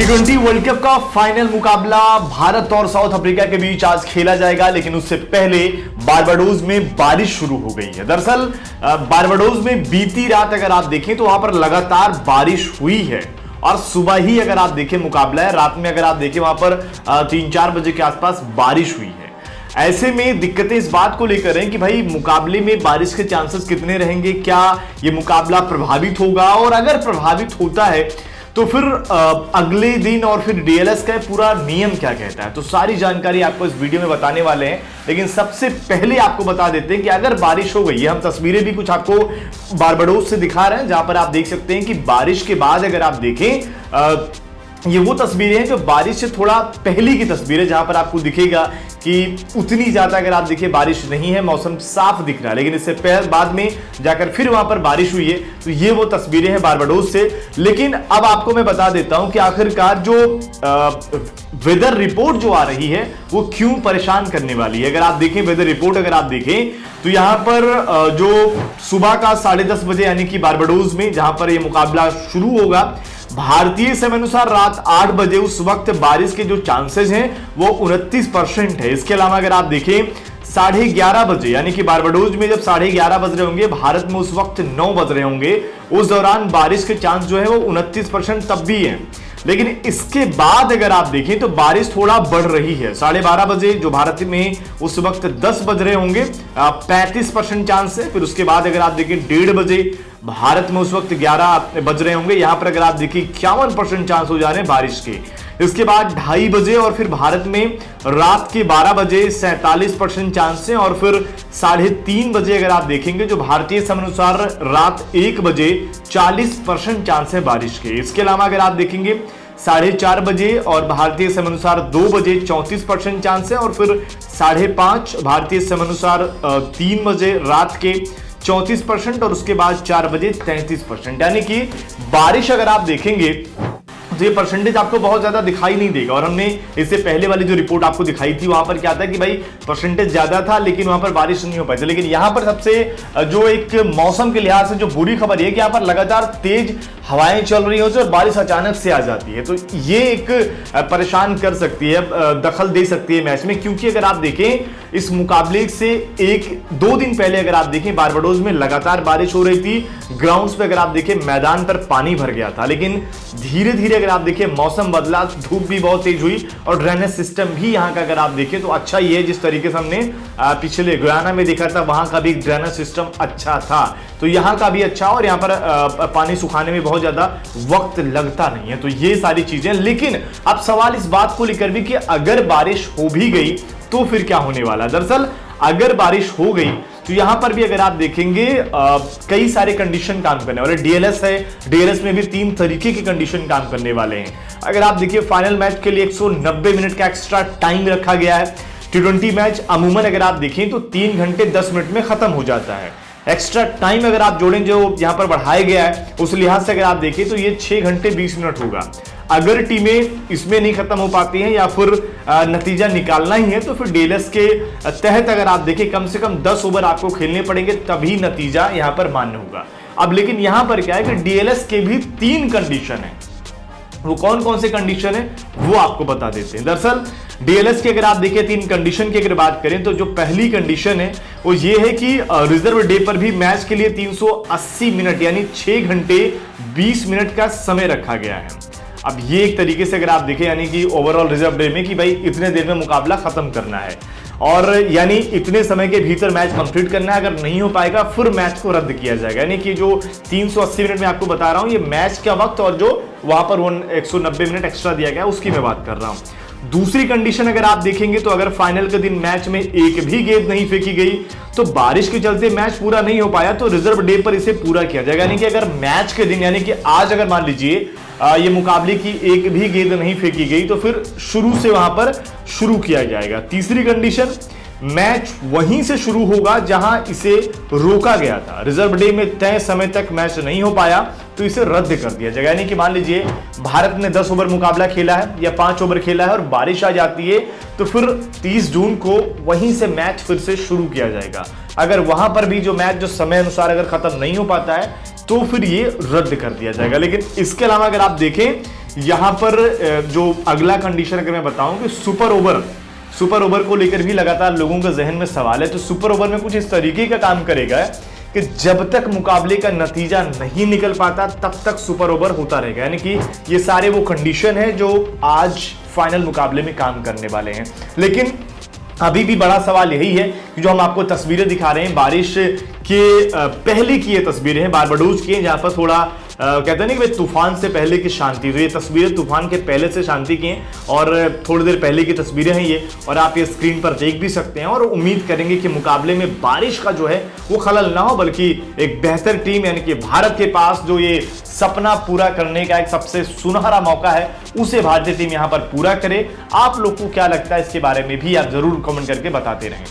T20 world cup का final मुकाबला भारत और साउथ अफ्रीका के बीच आज खेला जाएगा, लेकिन उससे पहले बारबाडोस में बारिश शुरू हो गई है। दरअसल बारबाडोस में बीती रात अगर आप देखें तो वहां पर लगातार बारिश हुई है और सुबह ही अगर आप देखें मुकाबला है, रात में अगर आप देखें वहां पर 3-4 बजे के आसपास बारिश हुई है। ऐसे में दिक्कतें इस बात को लेकर हैं कि भाई मुकाबले में बारिश के चांसेस कितने रहेंगे, क्या ये मुकाबला प्रभावित होगा, और अगर प्रभावित होता है तो फिर अगले दिन और फिर डीएलएस का पूरा नियम क्या कहता है। तो सारी जानकारी आपको इस वीडियो में बताने वाले हैं, लेकिन सबसे पहले आपको बता देते हैं कि अगर बारिश हो गई है, हम तस्वीरें भी कुछ आपको बारबाडोस से दिखा रहे हैं जहां पर आप देख सकते हैं कि बारिश के बाद अगर आप देखें ये वो तस्वीरें हैं जो बारिश से थोड़ा पहले की तस्वीर है, जहां पर आपको दिखेगा कि उतनी ज्यादा अगर आप देखिए बारिश नहीं है, मौसम साफ दिख रहा है, लेकिन इससे पहले बाद में जाकर फिर वहां पर बारिश हुई है। तो ये वो तस्वीरें हैं बारबाडोस से। लेकिन अब आपको मैं बता देता हूं कि आखिरकार जो वेदर रिपोर्ट जो आ रही है वो क्यों परेशान करने वाली है। अगर आप देखें वेदर रिपोर्ट, अगर आप देखें तो यहां पर जो सुबह का 10:30 बजे यानी कि बारबाडोस में जहां पर यह मुकाबला शुरू होगा, भारतीय समय अनुसार रात 8 बजे उस वक्त बारिश के जो चांसेस हैं वो 29% है। इसके अलावा अगर आप देखें 11:30 बजे यानी कि बारबाडोस में जब 11:30 बज रहे होंगे, भारत में उस वक्त 9 बज रहे होंगे, उस दौरान बारिश के चांस जो है वो 29% तब भी है। लेकिन इसके बाद अगर आप देखें तो बारिश थोड़ा बढ़ रही है। 12:30 बजे जो भारत में उस वक्त 10 बज रहे होंगे 35% चांस है। फिर उसके बाद अगर आप देखें 1:30 बजे भारत में उस वक्त 11 बज रहे होंगे, यहां पर अगर आप देखिए 51% चांस हो जा रहे हैं बारिश के। इसके बाद 2:30 बजे और फिर भारत में रात के 12 बजे 47% चांस है, और फिर 3:30 बजे अगर आप देखेंगे जो भारतीय समय अनुसार रात 1 बजे 40% चांस है बारिश के। इसके अलावा अगर आप देखेंगे 4:30 बजे और भारतीय समय अनुसार 2 बजे 34% चांस है, और फिर 5:30 भारतीय समय अनुसार 3 बजे रात के 34%, और उसके बाद 4 बजे 33%। यानी कि बारिश अगर आप देखेंगे तो ये परसेंटेज आपको बहुत ज्यादा दिखाई नहीं देगा। और हमने इससे पहले वाली जो रिपोर्ट आपको दिखाई थी वहां पर क्या था कि भाई परसेंटेज ज्यादा था लेकिन वहां पर बारिश नहीं हो पाई थी। लेकिन यहां पर सबसे जो एक मौसम के लिहाज से जो बुरी खबर है कि यहां पर लगातार तेज हवाएं चल रही होती है और बारिश अचानक से आ जाती है। तो ये एक परेशान कर सकती है, दखल दे सकती है मैच में, क्योंकि अगर आप देखें इस मुकाबले से 1-2 दिन पहले अगर आप देखें बारबाडोस में लगातार बारिश हो रही थी। ग्राउंड्स पे अगर आप देखें मैदान पर पानी भर गया था, लेकिन धीरे धीरे अगर आप देखें मौसम बदला, धूप भी बहुत तेज हुई और ड्रेनेज सिस्टम भी यहाँ का अगर आप देखें तो अच्छा ही है। जिस तरीके से हमने पिछले गुयाना में देखा था वहां का भी ड्रेनेज सिस्टम अच्छा था, तो यहाँ का भी अच्छा, और यहाँ पर पानी सुखाने में बहुत ज्यादा वक्त लगता नहीं है। तो ये सारी चीजें, लेकिन अब सवाल इस बात को लेकर भी कि अगर बारिश हो भी गई तो फिर क्या होने वाला है। दरअसल अगर बारिश हो गई तो यहां पर भी अगर आप देखेंगे कई सारे कंडीशन काम करने वाले। डीएलएस है, डीएलएस में भी 3 तरीके के कंडीशन काम करने वाले हैं। अगर आप देखिए फाइनल मैच के लिए 190 मिनट का एक्स्ट्रा टाइम रखा गया है। T20 मैच अमूमन अगर आप देखें तो 3 घंटे 10 मिनट में खत्म हो जाता है। एक्स्ट्रा टाइम अगर आप जोड़ें जो यहां पर बढ़ाया गया है उस लिहाज से अगर आप देखें तो ये 6 घंटे 20 मिनट होगा। अगर टीमें इसमें नहीं खत्म हो पाती हैं या फिर नतीजा निकालना ही है तो फिर डीएलएस के तहत अगर आप देखें कम से कम 10 ओवर आपको खेलने पड़ेंगे, तभी नतीजा यहां पर मान्य होगा। अब लेकिन यहां पर क्या है कि डीएलएस के भी 3 कंडीशन है। वो कौन कौन से कंडीशन है वो आपको बता देते हैं। दरअसल डीएलएस की अगर आप देखिए 3 कंडीशन की अगर बात करें तो जो पहली कंडीशन है वो ये है कि रिजर्व डे पर भी मैच के लिए 380 मिनट यानी 6 घंटे 20 मिनट का समय रखा गया है। अब ये एक तरीके से अगर आप देखें यानी कि ओवरऑल रिजर्व डे में कि भाई इतने देर में मुकाबला खत्म करना है, और यानी इतने समय के भीतर मैच कंप्लीट करना है। अगर नहीं हो पाएगा फिर मैच को रद्द किया जाएगा। यानी कि जो 380 मिनट में आपको बता रहा हूं ये मैच का वक्त, और जो वहां पर 190 मिनट एक्स्ट्रा दिया गया उसकी मैं बात कर रहा हूं। दूसरी कंडीशन अगर आप देखेंगे तो अगर फाइनल के दिन मैच में एक भी गेंद नहीं फेंकी गई तो बारिश के चलते मैच पूरा नहीं हो पाया तो रिजर्व डे पर इसे पूरा किया जाएगा। यानी कि अगर मैच के दिन यानी कि आज अगर मान लीजिए ये मुकाबले की एक भी गेंद नहीं फेंकी गई तो फिर शुरू से वहां पर शुरू किया जाएगा। तीसरी कंडीशन, मैच वहीं से शुरू होगा जहां इसे रोका गया था। रिजर्व डे में तय समय तक मैच नहीं हो पाया तो इसे रद्द कर दिया जाएगा। यानी कि मान लीजिए भारत ने 10 ओवर मुकाबला खेला है या 5 ओवर खेला है और बारिश आ जाती है तो फिर 30 जून को वहीं से मैच फिर से शुरू किया जाएगा। अगर वहां पर भी जो मैच जो समय अनुसार अगर खत्म नहीं हो पाता है तो फिर ये रद्द कर दिया जाएगा। लेकिन इसके अलावा अगर आप देखें यहां पर जो अगला कंडीशन अगर मैं बताऊं कि सुपर ओवर को लेकर भी लगातार लोगों के जहन में सवाल है। तो सुपर ओवर में कुछ इस तरीके का काम करेगा कि जब तक मुकाबले का नतीजा नहीं निकल पाता तब तक सुपर ओवर होता रहेगा। यानी कि ये सारे वो कंडीशन है जो आज फाइनल मुकाबले में काम करने वाले हैं। लेकिन अभी भी बड़ा सवाल यही है कि जो हम आपको तस्वीरें दिखा रहे हैं बारिश के पहले की ये तस्वीरें हैं बारबाडोस की, जहां पर थोड़ा कहते हैं ना कि भाई तूफान से पहले की शांति। तो ये तस्वीरें तूफान के पहले से शांति की हैं और थोड़ी देर पहले की तस्वीरें हैं ये, और आप ये स्क्रीन पर देख भी सकते हैं। और उम्मीद करेंगे कि मुकाबले में बारिश का जो है वो खलल ना हो, बल्कि एक बेहतर टीम यानी कि भारत के पास जो ये सपना पूरा करने का एक सबसे सुनहरा मौका है उसे भारतीय टीम यहां पर पूरा करे। आप लोग को क्या लगता है इसके बारे में भी आप जरूर कमेंट करके बताते रहें।